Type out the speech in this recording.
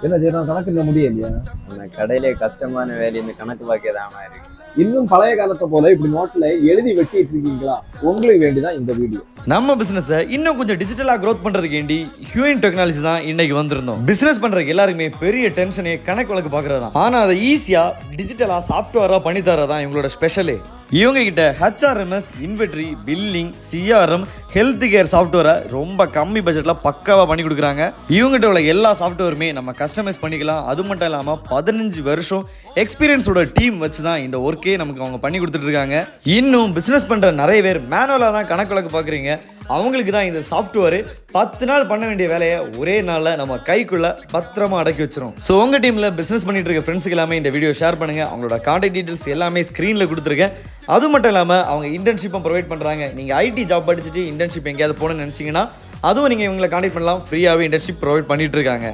என்ன செய்யறோம் கணக்கு இந்த முடியலையா? அந்த கடையிலே கஷ்டமான வேலை இந்த கணக்கு பாக்கியதான் இருக்கு. இன்னும் பழைய காலத்தை போல இப்படி நோட்ல எழுதி வெட்டிட்டு இருக்கீங்களா? உங்களுக்கு வேண்டிதான் இந்த வீடியோ. நம்ம பிசினஸை இன்னும் கொஞ்சம் டிஜிட்டலா க்ரோத் பண்றதுக்கு வேண்டி ஹியூமன் டெக்னாலஜி தான் இன்னைக்கு வந்திருந்தோம். பிசினஸ் பண்றதுக்கு எல்லாருக்குமே பெரிய டென்ஷனே கணக்கு வழக்கு பாக்குறது தான். ஆனா அதை ஈஸியா டிஜிட்டலா சாஃப்ட்வேரா பண்ணி தரதான் இவங்களோட ஸ்பெஷலே. இவங்க கிட்ட HRMS, inventory, billing, CRM, health care சாஃப்ட்வேரை ரொம்ப கம்மி பட்ஜெட்ல பக்காவா பண்ணி கொடுக்குறாங்க. இவங்ககிட்ட உள்ள எல்லா சாஃப்ட்வேருமே நம்ம கஸ்டமைஸ் பண்ணிக்கலாம். அது மட்டும் இல்லாம 15 வருஷம் எக்ஸ்பீரியன்ஸோட டீம் வச்சு தான் இந்த ஒர்க்கே நமக்கு அவங்க பண்ணி கொடுத்துட்டு இருக்காங்க. இன்னும் பிசினஸ் பண்ற நிறைய பேர் மேனுவலா தான் கணக்கு வழக்கு பாக்குறீங்க. அவங்களுக்கு தான் இந்த சாஃப்ட்வேர் 10 நாள் பண்ண வேண்டிய வேலையை ஒரே நாளில் நம்ம கைக்குள்ள பத்திரமா அடக்கி வச்சிரும். ஸோ உங்க டீம்ல பிசினஸ் பண்ணிட்டு இருக்க ஃப்ரெண்ட்ஸுக்கு எல்லாமே இந்த வீடியோ ஷேர் பண்ணுங்க. அவங்களோட கான்டாக்ட் டீடைல்ஸ் எல்லாமே ஸ்க்ரீன்ல கொடுத்துருக்கேன். அது மட்டும் இல்லாமல் அவங்க இன்டர்ன்ஷிப்பும் ப்ரொவைட் பண்ணுறாங்க. நீங்கள் IT ஜாப் படிச்சுட்டு இன்டர்ன்ஷிப் எங்கேயாவது போகணும்னு நினச்சிங்கன்னா அதுவும் நீங்கள் இவங்களை கான்டாக்ட் பண்ணலாம். ஃப்ரீயாகவே இன்டர்ன்ஷிப் ப்ரொவைட் பண்ணிட்டு இருக்காங்க.